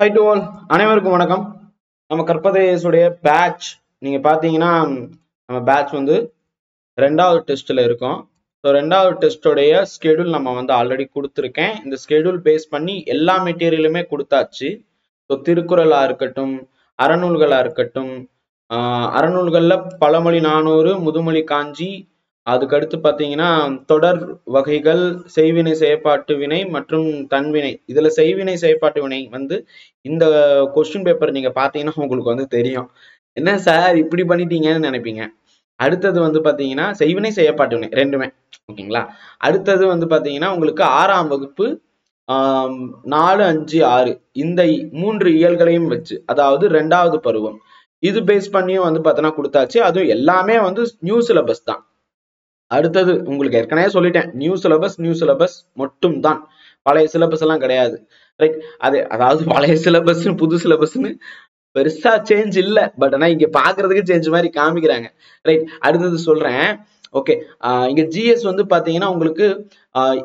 High to all, அனைவருக்கும் வணக்கம். நம்ம கற்பதேசுடைய பேட்ச் நீங்க பாத்தீங்கன்னா நம்ம பேட்ச் வந்து ரெண்டாவது டெஸ்ட்ல இருக்கோம். ஸோ ரெண்டாவது டெஸ்டோடைய ஸ்கெடியூல் நம்ம வந்து ஆல்ரெடி கொடுத்துருக்கேன். இந்த ஸ்கெடியூல் பேஸ் பண்ணி எல்லா மெட்டீரியலுமே கொடுத்தாச்சு. ஸோ திருக்குறளா இருக்கட்டும், அறநூல்களா இருக்கட்டும், அறநூல்கள்ல பழமொழி 400, முதுமொழி காஞ்சி, அதுக்கடுத்து பாத்தீங்கன்னா தொடர் வகைகள், செய்வினை செயற்பாட்டு வினை மற்றும் தன்வினை. இதுல செய்வினை செயற்பாட்டு வினை வந்து இந்த கொஸ்டின் பேப்பர் நீங்க பாத்தீங்கன்னா உங்களுக்கு வந்து தெரியும். என்ன சார் இப்படி பண்ணிட்டீங்கன்னு நினைப்பீங்க. அடுத்தது வந்து பாத்தீங்கன்னா செய்வினை செயற்பாட்டு வினை ரெண்டுமே ஓகேங்களா. அடுத்தது வந்து பாத்தீங்கன்னா உங்களுக்கு 6ஆம் வகுப்பு 4, 5, 6 இந்த 3 இயல்களையும் வச்சு, அதாவது ரெண்டாவது பருவம், இது பேஸ் பண்ணியும் வந்து பாத்தீங்கன்னா கொடுத்தாச்சு. அதுவும் எல்லாமே வந்து நியூ சிலபஸ் தான். அடுத்தது உங்களுக்கு ஏற்கனவே சொல்லிட்டேன், நியூ சிலபஸ் மட்டும் தான், பழைய சிலபஸ் எல்லாம் கிடையாது. ரைட். அதாவது பழைய சிலபஸ் புது சிலபஸ்ன்னு பெருசா சேஞ்ச் இல்ல, பட் ஆனா இங்க பாக்குறதுக்கு சேஞ்ச் மாதிரி காமிக்கிறாங்க. ரைட். அடுத்தது சொல்றேன். ஓகே. இங்க ஜிஎஸ் வந்து பாத்தீங்கன்னா உங்களுக்கு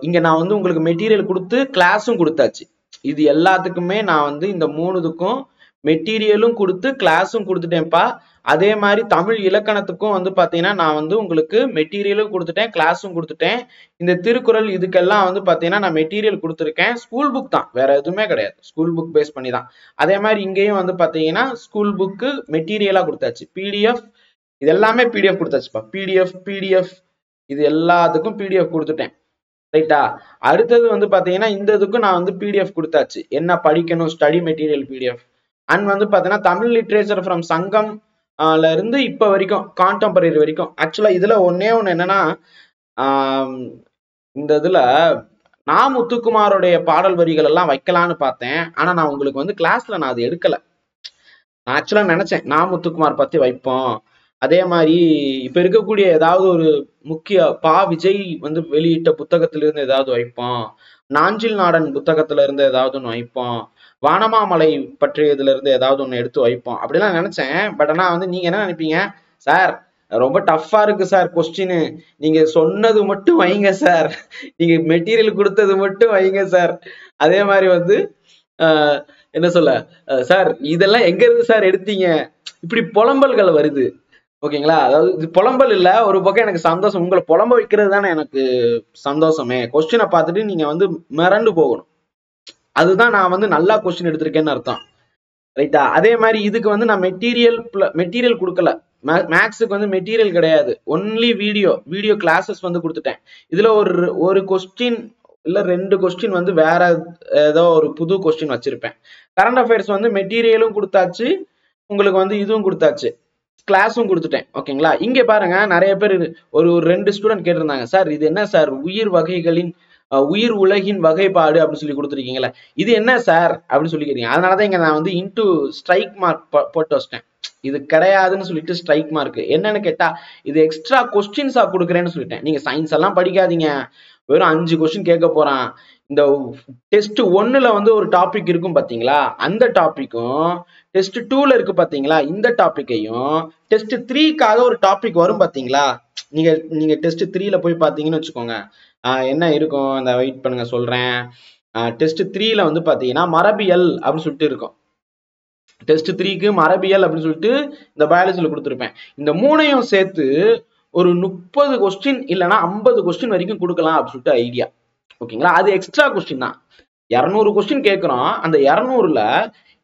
இங்க நான் வந்து உங்களுக்கு மெட்டீரியல் கொடுத்து கிளாஸும் கொடுத்தாச்சு. இது எல்லாத்துக்குமே நான் வந்து இந்த 3க்கும் மெட்டீரியலும் கொடுத்து கிளாஸும் கொடுத்துட்டேன்ப்பா. அதே மாதிரி தமிழ் இலக்கணத்துக்கும் வந்து பாத்தீங்கன்னா நான் வந்து உங்களுக்கு மெட்டீரியலும் கொடுத்துட்டேன், கிளாஸும் கொடுத்துட்டேன். இந்த திருக்குறள் இதுக்கெல்லாம் வந்து பாத்தீங்கன்னா நான் மெட்டீரியல் கொடுத்துருக்கேன். ஸ்கூல் புக் தான், வேற எதுவுமே கிடையாது, ஸ்கூல் புக் பேஸ் பண்ணி தான். அதே மாதிரி இங்கேயும் வந்து பாத்தீங்கன்னா ஸ்கூல் புக்கு மெட்டீரியலா கொடுத்தாச்சு. பிடிஎஃப் இது எல்லாமே பிடிஎஃப் கொடுத்தாச்சுப்பா. பிடிஎஃப் இது எல்லாத்துக்கும் பிடிஎஃப் கொடுத்துட்டேன். ரைட்டா. அடுத்தது வந்து பாத்தீங்கன்னா இந்த இதுக்கும் நான் வந்து பிடிஎஃப் கொடுத்தாச்சு, என்ன படிக்கணும் ஸ்டடி மெட்டீரியல் பிடிஎஃப். அண்ட் வந்து பாத்தீங்கன்னா தமிழ் லிட்ரேச்சர் ஃப்ரம் சங்கம் இருந்து இப்ப வரைக்கும் கான்டெம்பரரி வரைக்கும். ஆக்சுவலா இதுல ஒன்னே ஒண்ணு என்னன்னா, இந்த இதுல நான் முத்துக்குமாரோடைய பாடல் வரிகள் எல்லாம் வைக்கலான்னு பார்த்தேன். ஆனா நான் உங்களுக்கு வந்து கிளாஸ்ல நான் அது எடுக்கல. நான் ஆக்சுவலா நினைச்சேன் நான் முத்துக்குமார் பத்தி வைப்போம், அதே மாதிரி இப்ப இருக்கக்கூடிய ஏதாவது ஒரு முக்கிய விஜய் வந்து வெளியிட்ட புத்தகத்திலிருந்து ஏதாவது வைப்போம், நாஞ்சில் நாடன் புத்தகத்துல இருந்து ஏதாவது ஒன்று வைப்போம், வானமாமலை பற்றியதுல இருந்து ஏதாவது ஒன்று எடுத்து வைப்போம் அப்படிலாம் நினைச்சேன். பட் ஆனா வந்து நீங்க என்ன நினைப்பீங்க, சார் ரொம்ப டஃப்பா இருக்கு சார் கொஸ்டின், நீங்க சொன்னது மட்டும் வைங்க சார், நீங்க மெட்டீரியல் கொடுத்தது மட்டும் வைங்க சார். அதே மாதிரி வந்து என்ன சொல்ல, சார் இதெல்லாம் எங்க இருந்து சார் எடுத்தீங்க, இப்படி புலம்பல்கள் வருது. ஓகேங்களா. அதாவது இது புலம்பல் இல்ல, ஒரு பக்கம் எனக்கு சந்தோஷம், உங்களை புலம்ப வைக்கிறது தானே எனக்கு சந்தோஷமே. கொஸ்டினை பார்த்துட்டு நீங்க வந்து மிரண்டு போகணும், அதுதான் நான் வந்து நல்லா கொஸ்டின் எடுத்திருக்கேன்னு அர்த்தம். ரைட்டா. அதே மாதிரி இதுக்கு வந்து நான் மெட்டீரியல் கொடுக்கல. மேக்ஸுக்கு வந்து மெட்டீரியல் கிடையாது, ஒன்லி வீடியோ கிளாஸஸ் வந்து கொடுத்துட்டேன். இதுல ஒரு கொஸ்டின் இல்ல 2 கொஸ்டின் வந்து வேற ஏதோ ஒரு புது கொஸ்டின் வச்சிருப்பேன். கரண்ட் அஃபேர்ஸ் வந்து மெட்டீரியலும் கொடுத்தாச்சு, உங்களுக்கு வந்து இதுவும் கொடுத்தாச்சு, கிளாஸும் கொடுத்துட்டேன். ஓகேங்களா. இங்க பாருங்க, நிறைய பேர் ஒரு 2 ஸ்டூடெண்ட் கேட்டிருந்தாங்க, சார் இது என்ன சார் உயிர் உலகின் வகைப்பாடு அப்படின்னு சொல்லி கொடுத்துருக்கீங்களா, இது என்ன சார் அப்படின்னு சொல்லி கேட்டீங்க. அதனாலதான் இங்க நான் வந்து இன்டு ஸ்ட்ரைக் மார்க் போட்டு வச்சிட்டேன். இது கிடையாதுன்னு சொல்லிட்டு ஸ்ட்ரைக் மார்க். என்னன்னு கேட்டா இது எக்ஸ்ட்ரா கொஸ்டின்ஸா கொடுக்குறேன்னு சொல்லிட்டேன். நீங்க சயின்ஸ் எல்லாம் படிக்காதீங்க, வெறும் 5 கொஸ்டின் கேட்க போறான். இந்த டெஸ்ட் 1ல வந்து ஒரு டாபிக் இருக்கும் பாத்தீங்களா, அந்த டாபிக்கும் டெஸ்ட் 2ல இருக்கு பாத்தீங்களா, இந்த டாபிக்கையும் டெஸ்ட் 3க்காக ஒரு டாபிக் வரும் பாத்தீங்களா. நீங்க டெஸ்ட் 3ல போய் பாத்தீங்கன்னு வச்சுக்கோங்க, என்ன இருக்கும், அந்த வெயிட் பண்ணுங்க சொல்றேன். டெஸ்ட் 3ல வந்து பாத்தீங்கன்னா மரபியல் அப்படின்னு சொல்லிட்டு இருக்கும். டெஸ்ட் 3க்கு மரபியல் அப்படின்னு சொல்லிட்டு இந்த பயாலஜில கொடுத்துருப்பேன். இந்த 3ஐயும் சேர்த்து ஒரு 30 கொஸ்டின் இல்லைன்னா 50 கொஸ்டின் வரைக்கும் கொடுக்கலாம் அப்படின்னு சொல்லிட்டு ஐடியா. ஓகேங்களா. அது எக்ஸ்ட்ரா கொஸ்டின் தான். 200 கொஸ்டின் கேட்கிறோம், அந்த 200ல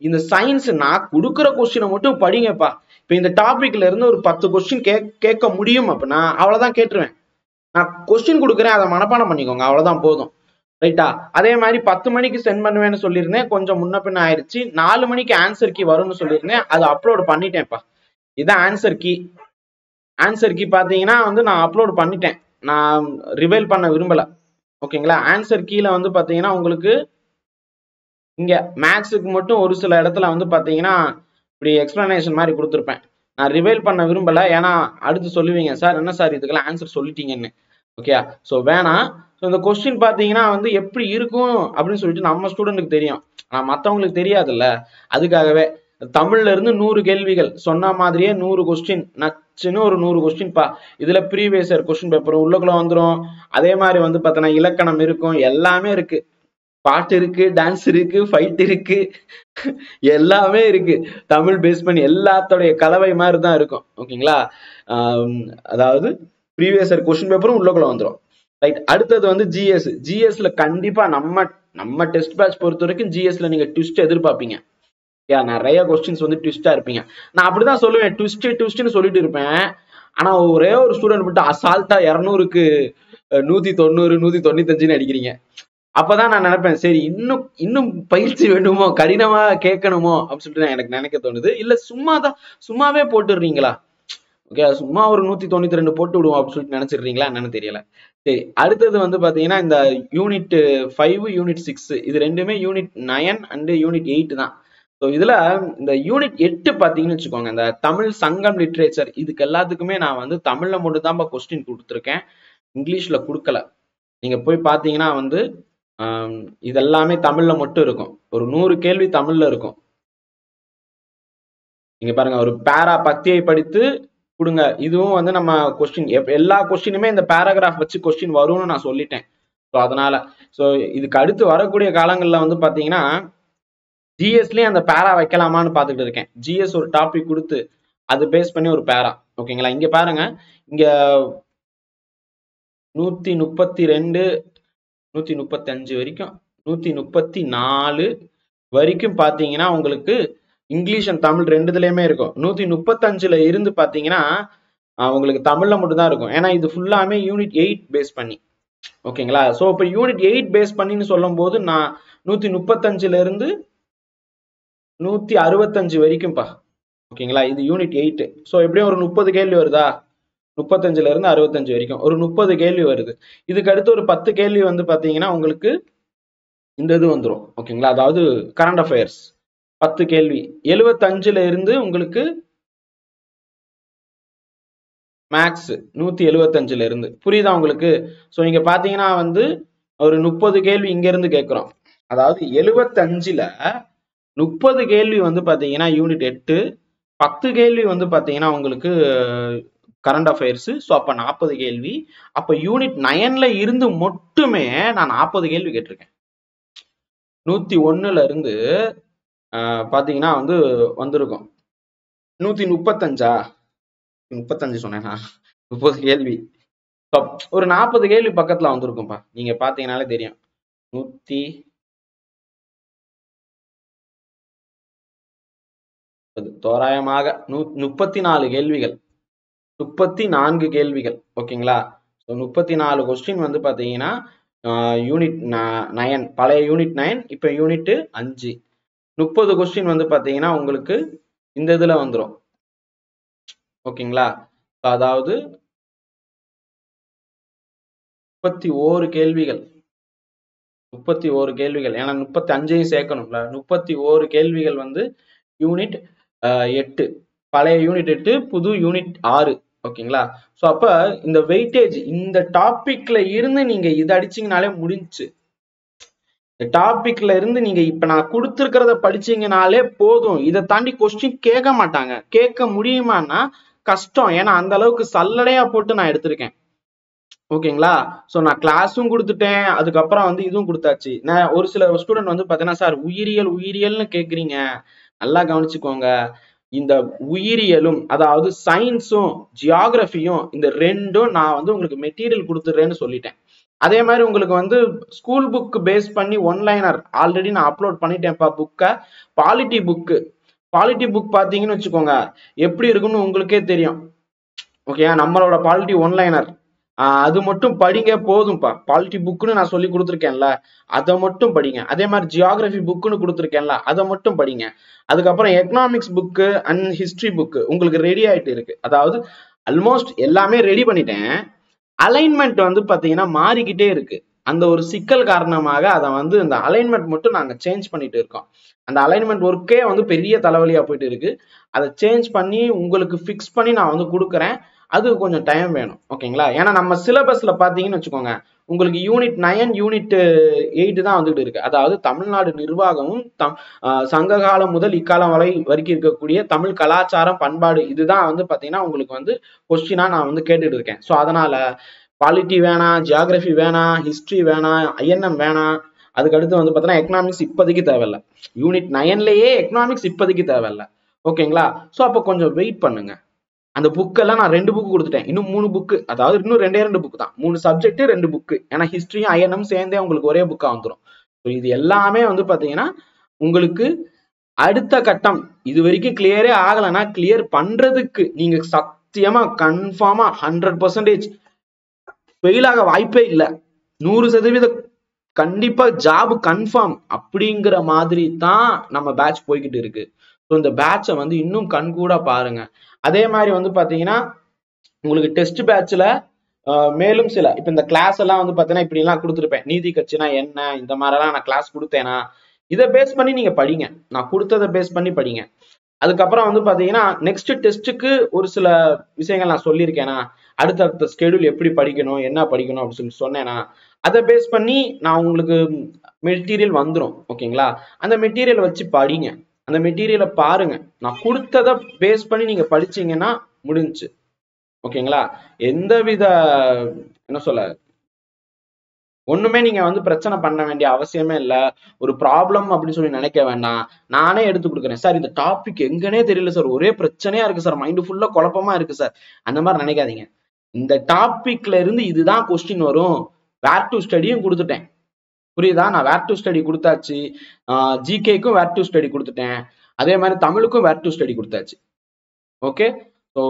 இந்த சயின்ஸ் நான் கொடுக்குற கொஸ்டினை மட்டும் படிங்கப்பா. இப்ப இந்த டாபிக்ல இருந்து ஒரு 10 கொஸ்டின் கேட்க முடியும் அப்படின்னா அவ்வளவுதான் கேட்டுருவேன். நான் கொஸ்டின் கொடுக்குறேன், அதை மனப்பாடம் பண்ணிக்கோங்க, அவ்வளவுதான் போதும். ரைட்டா. அதே மாதிரி 10 மணிக்கு சென்ட் பண்ணுவேன்னு சொல்லியிருந்தேன், கொஞ்சம் முன்ன பின்ன ஆயிடுச்சு. 4 மணிக்கு ஆன்சர் கீ வரும்னு சொல்லியிருந்தேன், அது அப்லோட் பண்ணிட்டேன்ப்பா. இதான் ஆன்சர் கீ பாத்தீங்கன்னா வந்து நான் அப்லோட் பண்ணிட்டேன், நான் ரிவைல் பண்ண விரும்பல. ஓகேங்களா. ஆன்சர் கீழ வந்து பாத்தீங்கன்னா உங்களுக்கு இங்க மேக்ஸுக்கு மட்டும் ஒரு சில இடத்துல வந்து பாத்தீங்கன்னா இப்படி எக்ஸ்பிளனேஷன் மாதிரி கொடுத்துருப்பேன். நான் ரிவைல் பண்ண விரும்பல, ஏன்னா அடுத்து சொல்லுவீங்க, சார் என்ன சார் இதுக்கெல்லாம் ஆன்சர் சொல்லிட்டீங்கன்னு. ஓகே. ஸோ வேணாம். ஸோ இந்த கொஸ்டின் பார்த்தீங்கன்னா வந்து எப்படி இருக்கும் அப்படின்னு சொல்லிட்டு நம்ம ஸ்டூடெண்ட்டுக்கு தெரியும், ஆனால் மற்றவங்களுக்கு தெரியாதுல்ல. அதுக்காகவே தமிழ்ல இருந்து 100 கேள்விகள் சொன்ன மாதிரியே 100 கொஸ்டின் நச்சுன்னு ஒரு 100 கொஸ்டின் இதுல ப்ரீவியஸ் இயர் கொஸ்டின் பேப்பர் உள்ளக்குள்ள வந்துடும். அதே மாதிரி வந்து பார்த்தோன்னா இலக்கணம் இருக்கும், எல்லாமே இருக்கு. பாட்டு இருக்கு, டான்ஸ் இருக்கு, ஃபைட் இருக்கு, எல்லாமே இருக்கு. தமிழ் பேஸ் பண்ணி எல்லாத்தோடைய கலவை மாதிரி தான் இருக்கும். ஓகேங்களா? அதாவது ப்ரீவியஸ் இயர் கொஸ்டின் பேப்பரும் உள்ளக்குள்ள வந்துடும். ரைட். அடுத்தது வந்து ஜிஎஸ். ஜிஎஸ்ல கண்டிப்பா நம்ம டெஸ்ட் பேட்ச் பொறுத்த வரைக்கும் ஜிஎஸ்ல நீங்க ட்விஸ்ட் எதிர்பார்ப்பீங்க. நிறைய கொஸ்டின்ஸ் வந்து ட்விஸ்டா இருப்பீங்க. நான் அப்படிதான் சொல்லுவேன், ட்விஸ்ட்னு சொல்லிட்டு இருப்பேன். ஆனா ஒரே ஒரு ஸ்டூடெண்ட் மட்டும் அசால்ட்டா 200க்கு 190 195 அடிக்கிறீங்க. அப்பதான் நான் நினைப்பேன், சரி இன்னும் பயிற்சி வேணுமோ, கடினமா கேட்கணுமோ அப்படின்னு சொல்லிட்டு எனக்கு நினைக்க தோணுது. இல்ல சும்மாவே போட்டுடுறீங்களா? ஓகே, சும்மா ஒரு 192 போட்டு விடுவோம் அப்படின்னு சொல்லிட்டு நினைச்சிடுறீங்களா என்னன்னு தெரியல. சரி, அடுத்தது வந்து பாத்தீங்கன்னா இந்த யூனிட் 5 யூனிட் 6 இது ரெண்டுமே யூனிட் 9 அண்ட் யூனிட் 8 தான். ஸோ இதுல இந்த யூனிட் 8 பாத்தீங்கன்னு வச்சுக்கோங்க, இந்த தமிழ் சங்கம் லிட்ரேச்சர் இதுக்கு எல்லாத்துக்குமே நான் வந்து தமிழ்ல மட்டும் தான் கொஸ்டின் கொடுத்துருக்கேன், இங்கிலீஷ்ல கொடுக்கல. நீங்க போய் பாத்தீங்கன்னா வந்து இதெல்லாமே தமிழ்ல மட்டும் இருக்கும். ஒரு 100 கேள்வி தமிழ்ல இருக்கும். நீங்க பாருங்க, ஒரு பேரா பத்தியை படித்து கொடுங்க. இதுவும் வந்து நம்ம கொஸ்டின் எல்லா கொஸ்டினுமே இந்த பேராகிராஃப் வச்சு கொஸ்டின் வரும்னு நான் சொல்லிட்டேன். ஸோ அதனால இதுக்கு அடுத்து வரக்கூடிய காலங்கள்ல வந்து பாத்தீங்கன்னா ஜிஎஸ்லயும் அந்த பேரா வைக்கலாமான்னு பாத்துக்கிட்டு இருக்கேன். ஜிஎஸ் ஒரு டாபிக் கொடுத்து அது பேஸ் பண்ணி ஒரு பேரா. ஓகேங்களா? இங்க பாருங்க, இங்க 132 135 வரைக்கும் 134 வரைக்கும் பாத்தீங்கன்னா உங்களுக்கு இங்கிலீஷ் அண்ட் தமிழ் ரெண்டுலயுமே இருக்கும். 135ல இருந்து பாத்தீங்கன்னா உங்களுக்கு தமிழ்ல மட்டும் தான் இருக்கும். ஏன்னா இது ஃபுல்லாமே யூனிட் 8 பேஸ் பண்ணி. ஓகேங்களா? சோ இப்ப யூனிட் 8 பேஸ் பண்ணின்னு சொல்லும் போது நான் 135ல இருந்து 165 வரைக்கும்பா. ஓகேங்களா? இது யூனிட் 8. சோ எப்படியும் ஒரு 30 கேள்வி வருதா? 35ல இருந்து 65 வரைக்கும் ஒரு 30 கேள்வி வருது. இதுக்கு அடுத்து ஒரு 10 கேள்வி வந்து பாத்தீங்கன்னா உங்களுக்கு இந்த இது வந்துடும். ஓகேங்களா? அதாவது கரண்ட் அஃபேர்ஸ் 10 கேள்வி. 75ல இருந்து உங்களுக்கு மேக்ஸ் 175ல இருந்து. புரியுதா உங்களுக்கு? சோ இங்க பாத்தீங்கன்னா வந்து ஒரு 30 கேள்வி இங்க இருந்து கேட்கிறோம். அதாவது 75ல 30 கேள்வி வந்து பாத்தீங்கன்னா யூனிட் 8, 10 கேள்வி வந்து பாத்தீங்கன்னா உங்களுக்கு கரண்ட் அஃபேர்ஸ். ஸோ அப்ப 40 கேள்வி. அப்ப யூனிட் 9ல இருந்து மட்டுமே நான் 40 கேள்வி கேட்டிருக்கேன். 101ல இருந்து பாத்தீங்கன்னா வந்து வந்திருக்கும் 135 35 சொன்னேன்னா 30 கேள்வி. ஒரு 40 கேள்வி பக்கத்துல வந்திருக்கும்பா. நீங்க பாத்தீங்கன்னாலே தெரியும். 130 தோராயமாக 34 கேள்விகள், 34 கேள்விகள். ஓகேங்களா? 34 கொஸ்டின் வந்து பாத்தீங்கன்னா யூனிட் 9, பழைய யூனிட் 9, இப்ப யூனிட் 5. 30 கொஸ்டின் வந்து பாத்தீங்கன்னா உங்களுக்கு இந்த இதுல வந்துடும். ஓகேங்களா? அதாவது 31 கேள்விகள், 31 கேள்விகள். ஏன்னா 35ஐயும் சேர்க்கணும்ல. 31 கேள்விகள் வந்து யூனிட் 8, பழைய யூனிட் 8, புது யூனிட் 6. ஓகேங்களா? சோ அப்ப இந்த வெயிட்டேஜ் இந்த டாபிக்ல இருந்து நீங்க இதை அடிச்சீங்கனாலே முடிஞ்சு. இந்த டாபிக்ல இருந்து நீங்க இப்ப நான் கொடுத்துருக்கிறத படிச்சீங்கனாலே போதும். இதை தாண்டி கொஸ்டின் கேட்க மாட்டாங்க. கேட்க முடியுமான்னா கஷ்டம். ஏன்னா அந்த அளவுக்கு சல்லடையா போட்டு நான் எடுத்திருக்கேன். ஓகேங்களா? சோ நான் கிளாஸும் கொடுத்துட்டேன், அதுக்கப்புறம் வந்து இதுவும் கொடுத்தாச்சு. நான் ஒரு சில ஸ்டூடெண்ட் வந்து பாத்தீங்கன்னா, சார் உயிரியல்னு கேக்குறீங்க, நல்லா கவனிச்சுக்கோங்க. இந்த உயிரியலும் அதாவது சயின்ஸும் ஜியாகிரபியும் இந்த ரெண்டும் நான் வந்து உங்களுக்கு மெட்டீரியல் கொடுத்துடுறேன்னு சொல்லிட்டேன். அதே மாதிரி உங்களுக்கு வந்து ஸ்கூல் புக் பேஸ் பண்ணி ஒன்லைனர் ஆல்ரெடி நான் அப்லோட் பண்ணிட்டேன்ப்பா புக்கை. பாலிட்டி புக் பாத்தீங்கன்னு வச்சுக்கோங்க, எப்படி இருக்குன்னு உங்களுக்கே தெரியும். ஓகே, நம்மளோட பாலிட்டி ஒன்லைனர் அது மட்டும் படிங்க போதும்பா. பாலிட்டி புக்குன்னு நான் சொல்லி கொடுத்துருக்கேன்ல, அதை மட்டும் படிங்க. அதே மாதிரி ஜியாகிரபி புக்குன்னு கொடுத்துருக்கேன்ல, அதை மட்டும் படிங்க. அதுக்கப்புறம் economics book and history book உங்களுக்கு ரெடி ஆயிட்டு இருக்கு. அதாவது ஆல்மோஸ்ட் எல்லாமே ரெடி பண்ணிட்டேன். அலைன்மெண்ட் வந்து பாத்தீங்கன்னா மாறிக்கிட்டே இருக்கு. அந்த ஒரு சிக்கல் காரணமாக அதை வந்து இந்த அலைன்மெண்ட் மட்டும் நாங்க சேஞ்ச் பண்ணிட்டு இருக்கோம். அந்த அலைன்மெண்ட் ஒர்க்கே வந்து பெரிய தலைவலியா போயிட்டு இருக்கு. அதை சேஞ்ச் பண்ணி உங்களுக்கு ஃபிக்ஸ் பண்ணி நான் வந்து கொடுக்குறேன். அது கொஞ்சம் டைம் வேணும். ஓகேங்களா? ஏன்னா நம்ம சிலபஸ்ல பாத்தீங்கன்னு வச்சுக்கோங்க, உங்களுக்கு யூனிட் 9 யூனிட் 8 தான் வந்துட்டு இருக்கு. அதாவது தமிழ்நாடு நிர்வாகமும் சங்க காலம் முதல் இக்காலம் வரைக்கும் இருக்கக்கூடிய தமிழ் கலாச்சாரம் பண்பாடு இதுதான் வந்து பாத்தீங்கன்னா உங்களுக்கு வந்து கொஸ்டினா நான் வந்து கேட்டுட்டு இருக்கேன். ஸோ அதனால பாலிட்டி வேணாம், ஜியாகிரபி வேணாம், ஹிஸ்டரி வேணாம், ஐஎன்எம் வேணாம், அதுக்கு அடுத்து வந்து பார்த்தீங்கன்னா எக்கனாமிக்ஸ் இப்போதைக்கு தேவையில்ல. யூனிட் 9லயே எக்கனாமிக்ஸ் இப்போதைக்கு தேவையில்ல. ஓகேங்களா? ஸோ அப்போ கொஞ்சம் வெயிட் பண்ணுங்க. அந்த புக்கெல்லாம் நான் 2 புக்கு கொடுத்துட்டேன். இன்னும் 3 புக்கு, அதாவது இன்னும் 2 புக்கு தான். 3 சப்ஜெக்ட் 2 புக்கு. ஏன்னா ஹிஸ்டரியும் ஐஎன்எம் சேர்ந்தே உங்களுக்கு ஒரே புக்கா வந்துடும். இது எல்லாமே வந்து பாத்தீங்கன்னா உங்களுக்கு அடுத்த கட்டம் இது வரைக்கும் கிளியரே ஆகலைன்னா கிளியர் பண்றதுக்கு நீங்க சத்தியமா கன்ஃபார்மா 100% ஃபெயில் ஆக வாய்ப்பே இல்லை. 100% கண்டிப்பா ஜாப் கன்ஃபார்ம் அப்படிங்கிற மாதிரி தான் நம்ம பேட்ச் போய்கிட்டு இருக்கு. ஸோ இந்த பேட்சை வந்து இன்னும் கண்கூடா பாருங்க. அதே மாதிரி வந்து பாத்தீங்கன்னா உங்களுக்கு டெஸ்ட் பேட்ச்ல மேலும் சில இப்ப இந்த கிளாஸ் எல்லாம் வந்து பாத்தீங்கன்னா இப்படி எல்லாம் கொடுத்துருப்பேன். நீதி கட்சினா என்ன, இந்த மாதிரிலாம் நான் கிளாஸ் கொடுத்தேனா, இதை பேஸ் பண்ணி நீங்க படிங்க. நான் கொடுத்ததை பேஸ் பண்ணி படிங்க. அதுக்கப்புறம் வந்து பாத்தீங்கன்னா நெக்ஸ்ட் டெஸ்ட்டுக்கு ஒரு சில விஷயங்கள் நான் சொல்லியிருக்கேனா, அடுத்தடுத்த ஸ்கெடியூல் எப்படி படிக்கணும், என்ன படிக்கணும் அப்படின்னு சொல்லி சொன்னேன்னா, அதை பேஸ் பண்ணி நான் உங்களுக்கு மெட்டீரியல் வந்துடும். ஓகேங்களா? அந்த மெட்டீரியல் வச்சு படிங்க. அந்த மெட்டீரியலை பாருங்க. நான் கொடுத்ததை பேஸ் பண்ணி நீங்க படிச்சீங்கன்னா முடிஞ்சு. ஓகேங்களா? எந்தவித என்ன சொல்ல ஒண்ணுமே நீங்க வந்து பிரச்சனை பண்ண வேண்டிய அவசியமே இல்ல. ஒரு ப்ராப்ளம் அப்படின்னு சொல்லி நினைக்க வேண்டாம். நானே எடுத்து கொடுக்குறேன் சார், இந்த டாபிக் எங்கன்னே தெரியல சார், ஒரே பிரச்சனையா இருக்கு சார், மைண்டு ஃபுல்லா குழப்பமா இருக்கு சார், அந்த மாதிரி நினைக்காதீங்க. இந்த டாபிக்ல இருந்து இதுதான் கொஸ்டின் வரும், வேர் டு ஸ்டடியும் கொடுத்துட்டேன். புரியுதா? நான் வேர் டு ஸ்டடி கொடுத்தாச்சு, ஜிகேக்கும் வேர் டு ஸ்டடி கொடுத்துட்டேன், அதே மாதிரி தமிழுக்கும் வேர் டு ஸ்டடி கொடுத்தாச்சு. ஓகே, ஸோ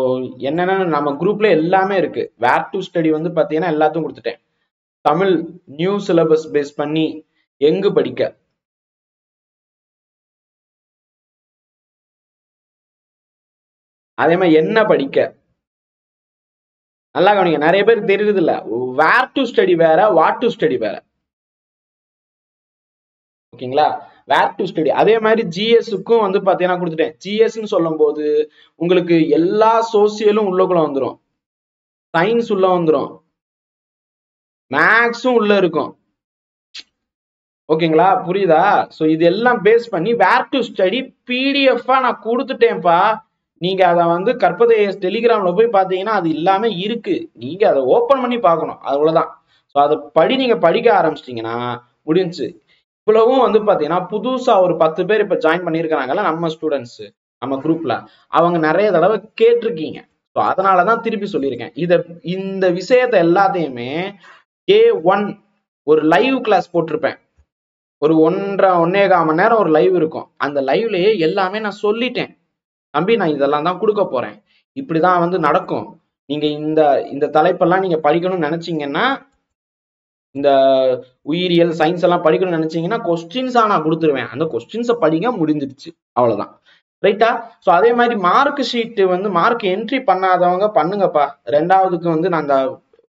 என்னென்ன நம்ம குரூப்ல எல்லாமே இருக்கு. வேர் டு ஸ்டடி வந்து பாத்தீங்கன்னா எல்லாத்தையும் கொடுத்துட்டேன். தமிழ் நியூ சிலபஸ் பேஸ் பண்ணி எங்கு படிக்க, அதே மாதிரி என்ன படிக்க, நல்லா கவனிங்க. நிறைய பேருக்கு தெரியுது இல்ல, வேர் டு ஸ்டடி வேற, வாட் டு ஸ்டடி வேற. ஓகேங்களா? வேர் டு ஸ்டடி. அதே மாதிரி ஜிஎஸ்க்கும் வந்து பாத்தீங்கன்னா கொடுத்துட்டேன். ஜிஎஸ்ன்னு சொல்லும் போது உங்களுக்கு எல்லா சோசியலும் உள்ளக்குள்ள வந்துடும், சயின்ஸ் உள்ள வந்துடும், மேக்ஸும் உள்ள இருக்கும். ஓகேங்களா? புரியுதா? சோ இது எல்லாம் பேஸ் பண்ணி வேர் டு ஸ்டடி பிடிஎஃப் நான் கொடுத்துட்டேன்ப்பா. நீங்க அதை வந்து கற்பதை டெலிகிராம்ல போய் பாத்தீங்கன்னா அது எல்லாமே இருக்கு. நீங்க அதை ஓபன் பண்ணி பார்க்கணும், அவ்வளவுதான். ஸோ அதை நீங்க படிக்க ஆரம்பிச்சிட்டீங்கன்னா முடிஞ்சு. இவ்வளவும் வந்து பாத்தீங்கன்னா புதுசா ஒரு 10 பேர் இப்ப ஜாயின் பண்ணிருக்காங்கல்ல நம்ம ஸ்டூடெண்ட்ஸ் நம்ம குரூப்ல, அவங்க நிறைய தடவை கேட்டிருக்கீங்க. ஸோ அதனாலதான் திருப்பி சொல்லியிருக்கேன். இந்த விஷயத்த எல்லாத்தையுமே K1 ஒரு லைவ் கிளாஸ் போட்டிருப்பேன். ஒரு 1.5 மணி நேரம் ஒரு லைவ் இருக்கும். அந்த லைவ்லயே எல்லாமே நான் சொல்லிட்டேன். தம்பி நான் இதெல்லாம் தான் கொடுக்க போறேன், இப்படிதான் வந்து நடக்கும். நீங்க இந்த தலைப்பெல்லாம் நீங்க படிக்கணும்னு நினைச்சீங்கன்னா, இந்த உயிரியல் சயின்ஸ் எல்லாம் படிக்கணும்னு நினைச்சீங்கன்னா கொஸ்டின்ஸா நான் கொடுத்துருவேன். அந்த கொஸ்டின்ஸை படிங்க, முடிஞ்சிருச்சு, அவ்வளவுதான். ரைட்டா? ஸோ அதே மாதிரி மார்க் ஷீட் வந்து மார்க் என்ட்ரி பண்ணாதவங்க பண்ணுங்கப்பா. 2வதுக்கு வந்து நான் அந்த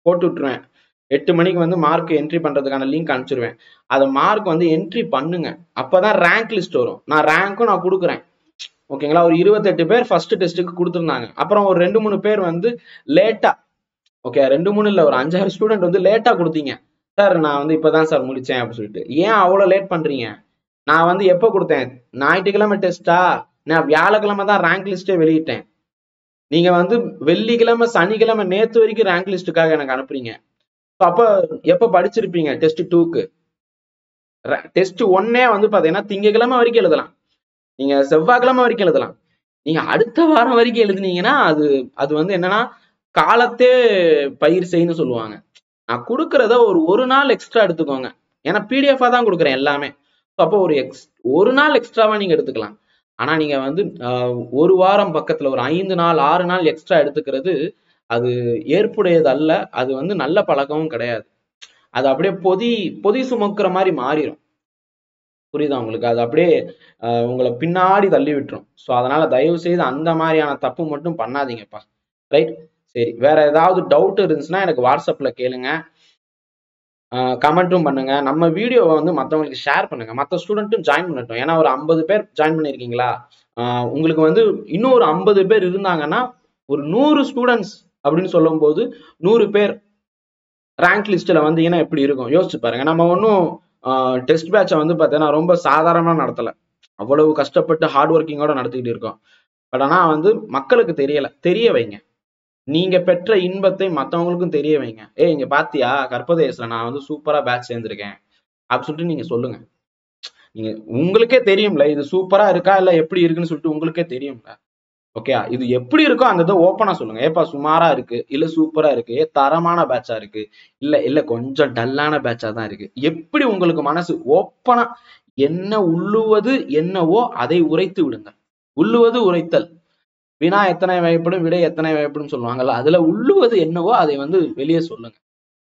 போட்டு விட்டுருவேன். 8 மணிக்கு வந்து மார்க் என்ட்ரி பண்றதுக்கான லிங்க் அனுப்பிச்சிருவேன். அதை மார்க் வந்து என்ட்ரி பண்ணுங்க. அப்பதான் ரேங்க் லிஸ்ட் வரும். நான் ரேங்க்கும் நான் கொடுக்குறேன். ஓகேங்களா? ஒரு 28 பேர் ஃபர்ஸ்ட் டெஸ்ட்டுக்கு கொடுத்துருந்தாங்க. அப்புறம் ஒரு 2-3 பேர் வந்து லேட்டா, ஓகே 2-3 இல்ல, ஒரு 5-6 ஸ்டூடெண்ட் வந்து லேட்டா கொடுத்தீங்க. சார் நான் வந்து இப்பதான் சார் முடிச்சேன் அப்படின்னு சொல்லிட்டு. ஏன் அவ்வளவு லேட் பண்றீங்க? நான் வந்து எப்ப கொடுத்தேன்? ஞாயிற்றுக்கிழமை டெஸ்டா? நான் வியாழக்கிழமை தான் ரேங்க் லிஸ்டே வெளியிட்டேன். நீங்க வந்து வெள்ளிக்கிழமை சனிக்கிழமை நேத்து வரைக்கும் ரேங்க் லிஸ்டுக்காக எனக்கு அனுப்புறீங்க. அப்ப எப்ப படிச்சிருப்பீங்க டெஸ்ட் 2க்கு? டெஸ்ட் 1 வந்து பாத்தீங்கன்னா திங்கக்கிழமை வரைக்கும் எழுதலாம், நீங்க செவ்வாய்க்கிழமை வரைக்கும் எழுதலாம், நீங்க அடுத்த வாரம் வரைக்கும் எழுதுனீங்கன்னா அது வந்து என்னன்னா காலத்தே பயிர் செய்யணும்னு சொல்லுவாங்க. நான் கொடுக்கறத ஒரு நாள் எக்ஸ்ட்ரா எடுத்துக்கோங்க. ஏன்னா பிடிஎஃபா தான் கொடுக்குறேன் எல்லாமே. அப்போ ஒரு நாள் எக்ஸ்ட்ராவா நீங்க எடுத்துக்கலாம். ஆனா நீங்க வந்து ஒரு வாரம் பக்கத்துல ஒரு 5 நாள் 6 நாள் எக்ஸ்ட்ரா எடுத்துக்கிறது அது ஏற்புடையது அல்ல. அது வந்து நல்ல பழக்கமும் கிடையாது. அது அப்படியே பொதி சுமக்கிற மாதிரி மாறிடும். புரியுதா உங்களுக்கு? அது அப்படியே உங்களை பின்னாடி தள்ளி விட்டுரும். ஸோ அதனால தயவு செய்து அந்த மாதிரியான தப்பு மட்டும் பண்ணாதீங்கப்பா. ரைட்? சரி, வேற ஏதாவது டவுட் இருந்துச்சுன்னா எனக்கு வாட்ஸ்அப்ல கேளுங்க, கமெண்ட்டும் பண்ணுங்க. நம்ம வீடியோவை வந்து மற்றவங்களுக்கு ஷேர் பண்ணுங்க, மற்ற ஸ்டூடெண்ட்டும் ஜாயின் பண்ணட்டும். ஏன்னா ஒரு 50 பேர் ஜாயின் பண்ணியிருக்கீங்களா, உங்களுக்கு வந்து இன்னும் ஒரு 50 பேர் இருந்தாங்கன்னா ஒரு 100 ஸ்டூடெண்ட்ஸ் அப்படின்னு சொல்லும் போது 100 பேர் ரேங்க் லிஸ்ட்ல வந்தீங்கன்னா எப்படி இருக்கும் யோசிச்சு பாருங்க. நம்ம ஒன்றும் டெஸ்ட் பேட்சை வந்து பார்த்தீங்கன்னா ரொம்ப சாதாரணமா நடத்தல, அவ்வளவு கஷ்டப்பட்டு ஹார்ட் ஒர்க்கிங்கோட நடத்திக்கிட்டு இருக்கோம். பட் ஆனா வந்து மக்களுக்கு தெரிய வைங்க. நீங்க பெற்ற இன்பத்தை மற்றவங்களுக்கும் தெரிய வைங்க. இங்க பாத்தியா கற்பதேசல நான் வந்து சூப்பரா பேட்ச் சேர்ந்திருக்கேன், அப்படின்னு சொல்லிட்டு நீங்க சொல்லுங்க. நீங்க உங்களுக்கே தெரியும்ல இது சூப்பரா இருக்கா இல்ல எப்படி இருக்குன்னு சொல்லிட்டு உங்களுக்கே தெரியும்ல. ஓகே, இது எப்படி இருக்கோ அந்த இதை ஓப்பனா சொல்லுங்க. ஏப்பா சுமாரா இருக்கு, இல்ல சூப்பரா இருக்கு, தரமான பேட்சா இருக்கு, இல்ல இல்ல கொஞ்சம் டல்லான பேட்சா தான் இருக்கு. எப்படி உங்களுக்கு மனசு ஓப்பனா என்ன உள்ளுவது என்னவோ அதை உரைத்து விடுங்க. உள்ளுவது உரைத்தல். வினா எத்தனை வகைப்படும், விடை எத்தனை வகைப்படும் சொல்லுவாங்கல்ல, அதுல உள்ளுவது என்னவோ அதை வந்து வெளியே சொல்லுங்க.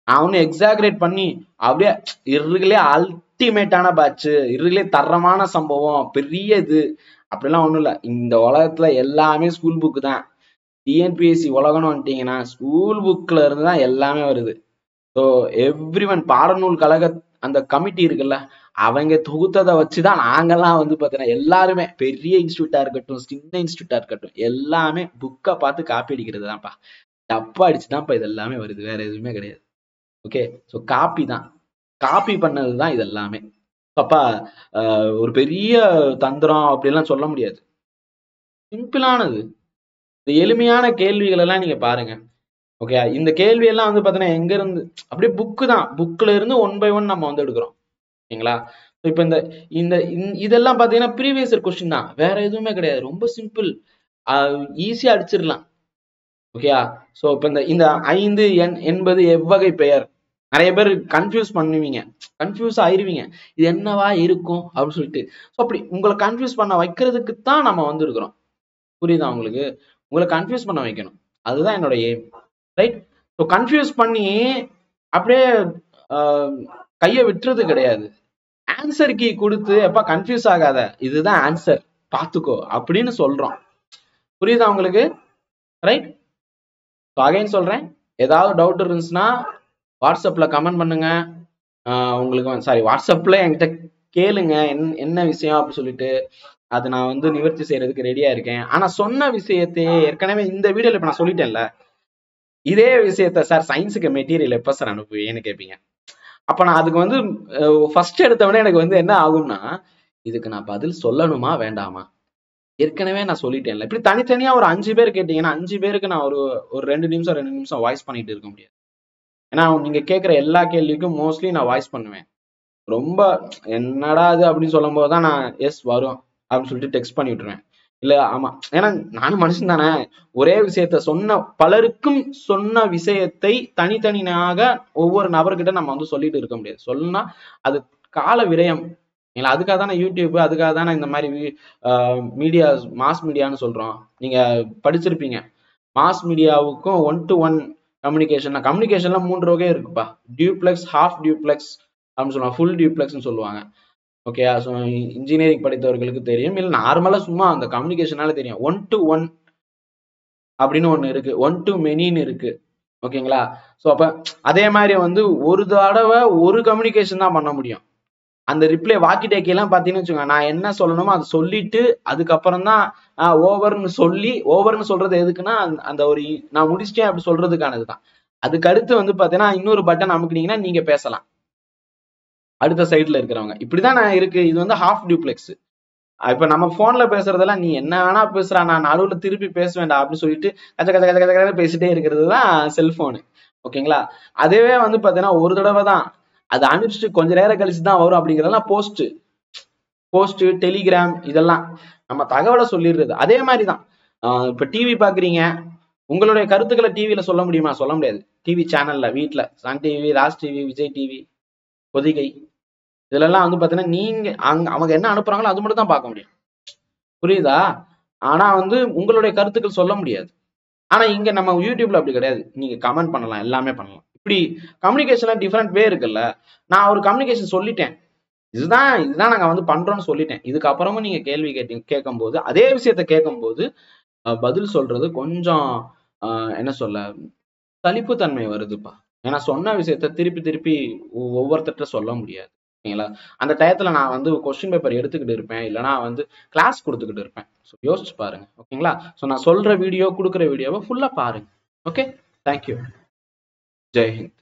நான் ஒன்னும் எக்ஸாகரேட் பண்ணி அப்படியே இருக்குலே அல்டிமேட்டான பேட்ச், இருக்குலே தரமான சம்பவம், பெரிய இது அப்படிலாம் ஒண்ணும் இல்ல. இந்த உலகத்துல எல்லாமே ஸ்கூல் புக்கு தான். டிஎன்பிஎஸ்சி உலகம்னு வந்துட்டீங்கன்னா ஸ்கூல் புக்ல இருந்து தான் எல்லாமே வருது. ஸோ எவ்ரி ஒன் பாடநூல் கழக அந்த கமிட்டி இருக்குல்ல, அவங்க தொகுத்ததை வச்சுதான் நாங்கெல்லாம் வந்து பாத்தீங்கன்னா எல்லாருமே பெரிய இன்ஸ்டியூட்டா இருக்கட்டும் சின்ன இன்ஸ்டியூட்டா இருக்கட்டும் எல்லாமே புக்கை பார்த்து காப்பி அடிக்கிறது தான்ப்பா. டப்பா அடிச்சுதான்ப்பா இது எல்லாமே வருது, வேற எதுவுமே கிடையாது. ஓகே, ஸோ காப்பி தான், காப்பி பண்ணதுதான் இது எல்லாமே. அப்பா ஒரு பெரிய தந்திரம் அப்படிலாம் சொல்ல முடியாது. சிம்பிளானது, இந்த எளிமையான கேள்விகள் எல்லாம் நீங்க பாருங்க. ஓகே, இந்த கேள்வி எல்லாம் வந்து பாத்தீங்கன்னா எங்க இருந்து அப்படியே புக்கு தான், புக்ல இருந்து 1 by 1 நம்ம வந்து எடுக்கிறோம். ஓகேங்களா? இப்ப இந்த இந்த இதெல்லாம் பாத்தீங்கன்னா ப்ரீவியஸ் இயர் கொஸ்டின் தான், வேற எதுவுமே கிடையாது. ரொம்ப சிம்பிள், ஈஸியா அடிச்சிடலாம். ஓகேயா? சோ இப்ப இந்த 5 என்பது எவ்வகை பெயர். நிறைய பேர் கன்ஃபியூஸ் பண்ணுவீங்க, கன்ஃபியூஸ் ஆயிருவீங்க, இது என்னவா இருக்கும் அப்படின்னு சொல்லிட்டு. ஸோ அப்படி உங்களை கன்ஃபியூஸ் பண்ண வைக்கிறதுக்கு தான் நம்ம வந்து இருக்கிறோம். புரியுதா உங்களுக்கு? உங்களை கன்ஃபியூஸ் பண்ண வைக்கணும், அதுதான் என்னோட எய்ம். ரைட்? ஸோ கன்ஃபியூஸ் பண்ணி அப்படியே கையை விட்டுறது கிடையாது. ஆன்சர் கீ கொடுத்து எப்ப கன்ஃபியூஸ் ஆகாத, இதுதான் ஆன்சர் பாத்துக்கோ அப்படின்னு சொல்றோம். புரியுதா உங்களுக்கு? ரைட்? அகைன் சொல்றேன், ஏதாவது டவுட் இருந்துச்சுன்னா வாட்ஸ்அப்ல கமெண்ட் பண்ணுங்க. உங்களுக்கு சாரி வாட்ஸ்அப்ல என்கிட்ட கேளுங்க என்ன விஷயம் அப்படின்னு சொல்லிட்டு, அது நான் வந்து நிவர்த்தி செய்யறதுக்கு ரெடியா இருக்கேன். ஆனா சொன்ன விஷயத்தையே ஏற்கனவே இந்த வீடியோல இப்ப நான் சொல்லிட்டேன்ல, இதே விஷயத்த சார் சயின்ஸுக்கு மெட்டீரியல் எப்ப சார் அனுப்புவேன்னு கேட்பீங்க. அப்ப நான் அதுக்கு வந்து ஃபர்ஸ்ட் எடுத்தவொடனே எனக்கு வந்து என்ன ஆகும்னா, இதுக்கு நான் பதில் சொல்லணுமா வேண்டாமா? ஏற்கனவே நான் சொல்லிட்டேன்ல. இப்படி தனித்தனியா ஒரு 5 பேர் கேட்டீங்கன்னா 5 பேருக்கு நான் ஒரு 2 நிமிஷம் வாய்ஸ் பண்ணிட்டு இருக்க முடியாது. ஏன்னா நீங்க கேட்கிற எல்லா கேள்விக்கும் மோஸ்ட்லி நான் வாய்ஸ் பண்ணுவேன். ரொம்ப என்னடா அது அப்படின்னு சொல்லும் போதுதான் நான் எஸ் வரும் அப்படின்னு சொல்லிட்டு டெக்ஸ்ட் பண்ணி விட்டுருவேன். இல்ல ஆமா, ஏன்னா நானும் மனுஷன் தானே. ஒரே விஷயத்த சொன்ன பலருக்கும் சொன்ன விஷயத்தை தனித்தனியாக ஒவ்வொரு நபர்கிட்ட நம்ம வந்து சொல்லிட்டு இருக்க முடியாது. சொல்லணும்னா அது கால விரயம். அதுக்காக தானே யூடியூப், அதுக்காக தானே இந்த மாதிரி மீடியா, மாஸ் மீடியான்னு சொல்றோம். நீங்க படிச்சிருப்பீங்க, மாஸ் மீடியாவுக்கும் 1-to-1 கம்யூனிகேஷன்ல 3 வகை இருக்குப்பா. டியூப்ளெக்ஸ், ஹாஃப் டியூப்ளெக்ஸ் அப்படின்னு சொல்லுவாங்க, ஃபுல் டியூப்ளெக்ஸ்ன்னு சொல்லுவாங்க. ஓகே, ஸோ இன்ஜினியரிங் படித்தவர்களுக்கு தெரியும், இல்லை நார்மலா சும்மா அந்த கம்யூனிகேஷனால தெரியும். 1-to-1 அப்படின்னு ஒண்ணு இருக்கு, 1-to-manyன்னு இருக்கு. ஓகேங்களா? ஸோ அப்ப அதே மாதிரி வந்து ஒரு தடவை ஒரு கம்யூனிகேஷன் தான் பண்ண முடியும். அந்த ரிப்ளை வாக்கி டேக்கி எல்லாம் பாத்தீங்கன்னு வச்சுக்கோங்க, நான் என்ன சொல்லணுமோ அதை சொல்லிட்டு அதுக்கப்புறம் தான் ஓவர்னு சொல்லி, ஓவர்னு சொல்றது எதுக்குன்னா அந்த ஒரு நான் முடிச்சிட்டேன் அப்படி சொல்றதுக்கானதுதான். அதுக்கு அடுத்து வந்து பாத்தீங்கன்னா இன்னொரு பட்டன் அமுக்குனீங்கன்னா நீங்க பேசலாம் அடுத்த சைட்ல இருக்கிறவங்க. இப்படிதான் நான் இருக்கு. இது வந்து ஹாஃப் டியூப்ளெக்ஸ். இப்ப நம்ம போன்ல பேசுறதெல்லாம் நீ என்ன வேணா பேசுறா, நான் நடுவுல திருப்பி பேச வேண்டாம் அப்படின்னு சொல்லிட்டு கச்ச கச்ச கச்ச கச்ச பேசிட்டே இருக்கிறது தான் செல்போனு. ஓகேங்களா? அதுவே வந்து பாத்தீங்கன்னா ஒரு தடவை தான், அது அனுப்பிச்சுட்டு கொஞ்ச நேரம் கழிச்சு தான் வரும். அப்படிங்கிறதெல்லாம் போஸ்ட் டெலிகிராம் இதெல்லாம் நம்ம தகவலை சொல்லிடுறது. அதே மாதிரிதான் இப்ப டிவி பாக்குறீங்க, உங்களுடைய கருத்துக்களை டிவியில சொல்ல முடியுமா? சொல்ல முடியாது. டிவி சேனல்ல வீட்டுல Sun TV, Raj TV, Vijay TV, Podhigai, இதுல எல்லாம் வந்து பாத்தீங்கன்னா நீங்க அவங்க என்ன அனுப்புறாங்களோ அது மட்டும் தான் பார்க்க முடியும். புரியுதா? ஆனா வந்து உங்களுடைய கருத்துக்கள் சொல்ல முடியாது. ஆனா இங்க நம்ம யூடியூப்ல அப்படி கிடையாது, நீங்க கமெண்ட் பண்ணலாம், எல்லாமே பண்ணலாம். இப்படி கம்யூனிகேஷன்ல டிஃபரெண்ட் வே இருக்குல்ல. நான் ஒரு கம்யூனிகேஷன் சொல்லிட்டேன், இதுதான் நாங்க வந்து பண்றோம்னு சொல்லிட்டேன். இதுக்கப்புறமும் நீங்க கேள்வி கேட்கும் போது, அதே விஷயத்த கேட்கும் போது பதில் சொல்றது கொஞ்சம் என்ன சொல்ல, சலிப்புத்தன்மை வருதுப்பா. ஏன்னா சொன்ன விஷயத்த திருப்பி திருப்பி ஒவ்வொருத்தட்ட சொல்ல முடியாது. ஓகேங்களா? அந்த டயத்துல நான் வந்து கொஸ்டின் பேப்பர் எடுத்துக்கிட்டு இருப்பேன், இல்லைன்னா வந்து கிளாஸ் கொடுத்துக்கிட்டு இருப்பேன். ஸோ யோசிச்சு பாருங்க. ஓகேங்களா? ஸோ நான் சொல்ற வீடியோ, கொடுக்குற வீடியோவை ஃபுல்லா பாருங்க. Okay, thank you, Jai Hind.